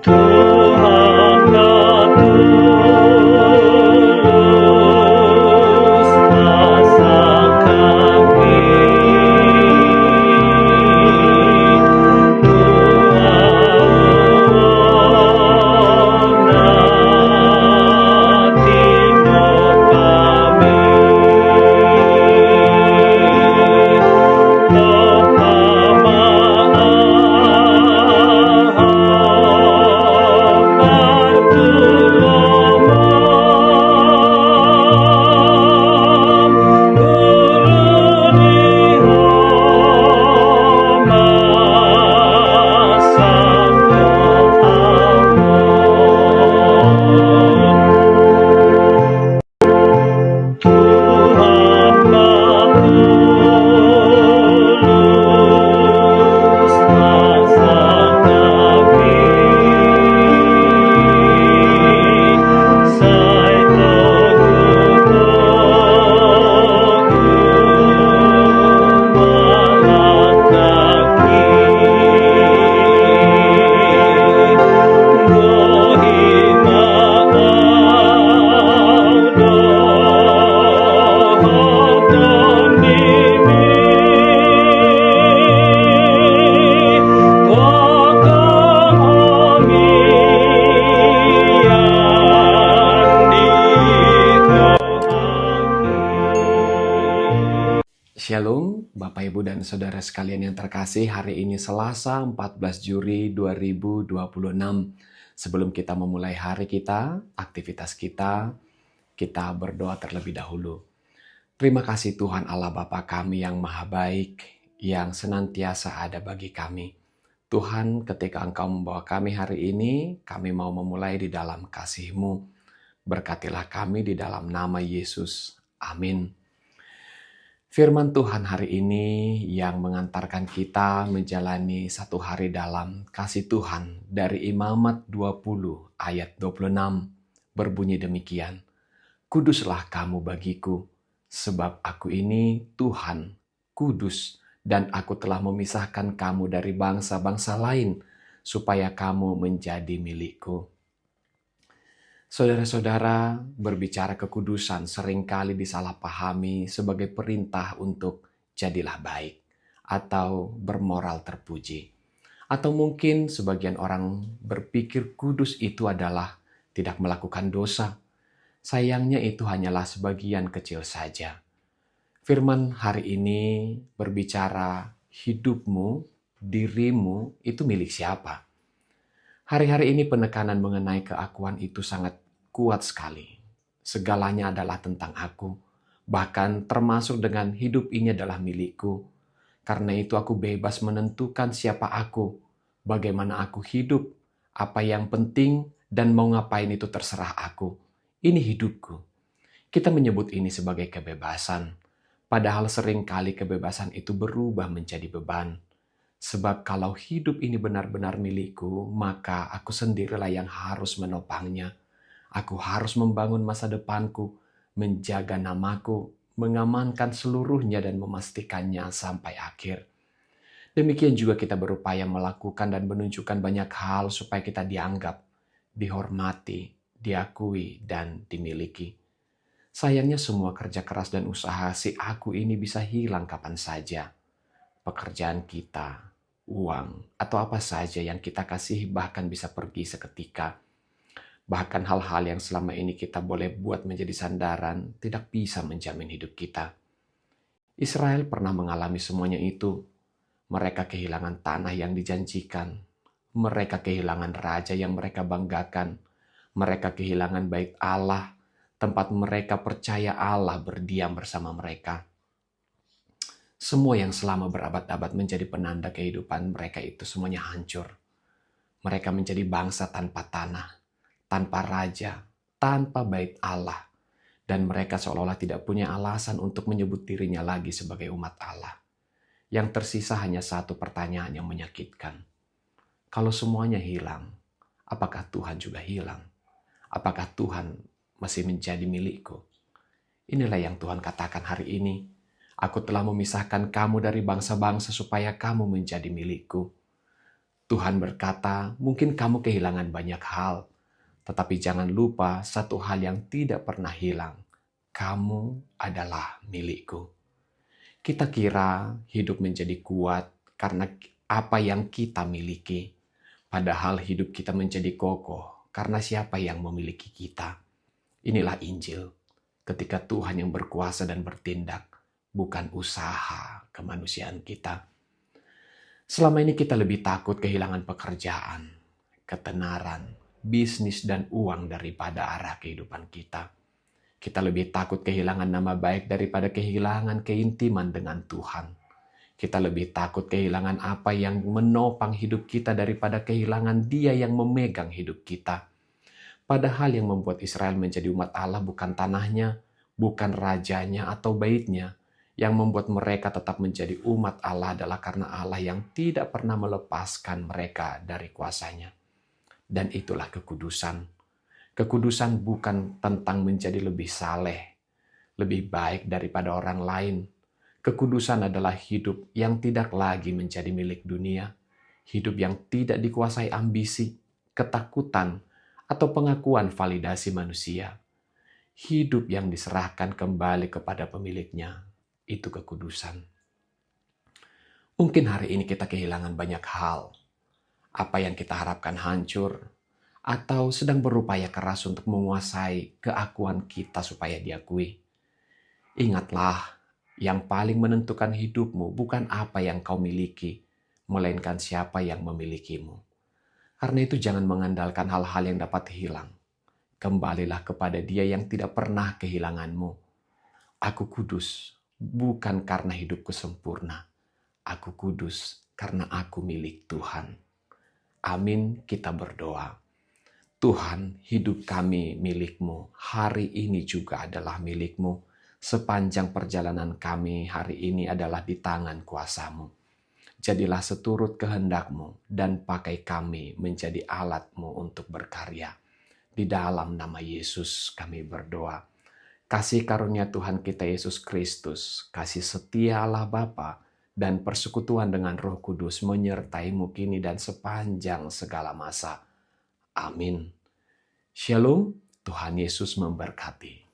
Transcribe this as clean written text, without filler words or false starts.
Tuhanlah tulus pasang kami, Shalom, Bapak, Ibu, dan Saudara sekalian yang terkasih. Hari ini Selasa 14 Juli 2026. Sebelum kita memulai hari kita, aktivitas kita berdoa terlebih dahulu. Terima kasih Tuhan Allah Bapa kami yang maha baik, yang senantiasa ada bagi kami. Tuhan, ketika Engkau membawa kami hari ini, kami mau memulai di dalam kasih-Mu. Berkatilah kami di dalam nama Yesus. Amin. Firman Tuhan hari ini yang mengantarkan kita menjalani satu hari dalam kasih Tuhan dari Imamat 20 ayat 26 berbunyi demikian. Kuduslah kamu bagiku, sebab aku ini Tuhan, kudus, dan aku telah memisahkan kamu dari bangsa-bangsa lain, supaya kamu menjadi milikku. Saudara-saudara, berbicara kekudusan seringkali disalahpahami sebagai perintah untuk jadilah baik atau bermoral terpuji. Atau mungkin sebagian orang berpikir kudus itu adalah tidak melakukan dosa. Sayangnya itu hanyalah sebagian kecil saja. Firman hari ini berbicara hidupmu, dirimu itu milik siapa? Hari-hari ini penekanan mengenai keakuan itu sangat kuat sekali. Segalanya adalah tentang aku. Bahkan termasuk dengan hidup ini adalah milikku. Karena itu aku bebas menentukan siapa aku, bagaimana aku hidup, apa yang penting, dan mau ngapain itu terserah aku. Ini hidupku. Kita menyebut ini sebagai kebebasan. Padahal seringkali kebebasan itu berubah menjadi beban. Sebab kalau hidup ini benar-benar milikku, maka aku sendirilah yang harus menopangnya. Aku harus membangun masa depanku, menjaga namaku, mengamankan seluruhnya dan memastikannya sampai akhir. Demikian juga kita berupaya melakukan dan menunjukkan banyak hal supaya kita dianggap, dihormati, diakui, dan dimiliki. Sayangnya semua kerja keras dan usaha si aku ini bisa hilang kapan saja. Pekerjaan kita, uang, atau apa saja yang kita kasih bahkan bisa pergi seketika. Bahkan hal-hal yang selama ini kita boleh buat menjadi sandaran tidak bisa menjamin hidup kita. Israel pernah mengalami semuanya itu. Mereka kehilangan tanah yang dijanjikan. Mereka kehilangan raja yang mereka banggakan. Mereka kehilangan bait Allah, tempat mereka percaya Allah berdiam bersama mereka. Semua yang selama berabad-abad menjadi penanda kehidupan mereka itu semuanya hancur. Mereka menjadi bangsa tanpa tanah, tanpa raja, tanpa bait Allah. Dan mereka seolah-olah tidak punya alasan untuk menyebut dirinya lagi sebagai umat Allah. Yang tersisa hanya satu pertanyaan yang menyakitkan. Kalau semuanya hilang, apakah Tuhan juga hilang? Apakah Tuhan masih menjadi milikku? Inilah yang Tuhan katakan hari ini. Aku telah memisahkan kamu dari bangsa-bangsa supaya kamu menjadi milikku. Tuhan berkata, mungkin kamu kehilangan banyak hal, tetapi jangan lupa satu hal yang tidak pernah hilang. Kamu adalah milikku. Kita kira hidup menjadi kuat karena apa yang kita miliki. Padahal hidup kita menjadi kokoh karena siapa yang memiliki kita. Inilah Injil. Ketika Tuhan yang berkuasa dan bertindak, bukan usaha kemanusiaan kita. Selama ini kita lebih takut kehilangan pekerjaan, ketenaran, bisnis, dan uang daripada arah kehidupan kita. Kita lebih takut kehilangan nama baik daripada kehilangan keintiman dengan Tuhan. Kita lebih takut kehilangan apa yang menopang hidup kita daripada kehilangan Dia yang memegang hidup kita. Padahal yang membuat Israel menjadi umat Allah bukan tanahnya, bukan rajanya atau baitnya. Yang membuat mereka tetap menjadi umat Allah adalah karena Allah yang tidak pernah melepaskan mereka dari kuasanya. Dan itulah kekudusan. Kekudusan bukan tentang menjadi lebih saleh, lebih baik daripada orang lain. Kekudusan adalah hidup yang tidak lagi menjadi milik dunia, hidup yang tidak dikuasai ambisi, ketakutan, atau pengakuan validasi manusia. Hidup yang diserahkan kembali kepada pemiliknya, itu kekudusan. Mungkin hari ini kita kehilangan banyak hal. Apa yang kita harapkan hancur, atau sedang berupaya keras untuk menguasai keakuan kita supaya diakui. Ingatlah, yang paling menentukan hidupmu bukan apa yang kau miliki, melainkan siapa yang memilikimu. Karena itu jangan mengandalkan hal-hal yang dapat hilang. Kembalilah kepada Dia yang tidak pernah kehilanganmu. Aku kudus, bukan karena hidupku sempurna. Aku kudus karena aku milik Tuhan. Amin, kita berdoa. Tuhan, hidup kami milik-Mu, hari ini juga adalah milik-Mu. Sepanjang perjalanan kami hari ini adalah di tangan kuasa-Mu. Jadilah seturut kehendak-Mu dan pakai kami menjadi alat-Mu untuk berkarya. Di dalam nama Yesus kami berdoa. Kasih karunia Tuhan kita Yesus Kristus, kasih setia Allah Bapa, dan persekutuan dengan Roh Kudus menyertai-Mu kini dan sepanjang segala masa. Amin. Shalom, Tuhan Yesus memberkati.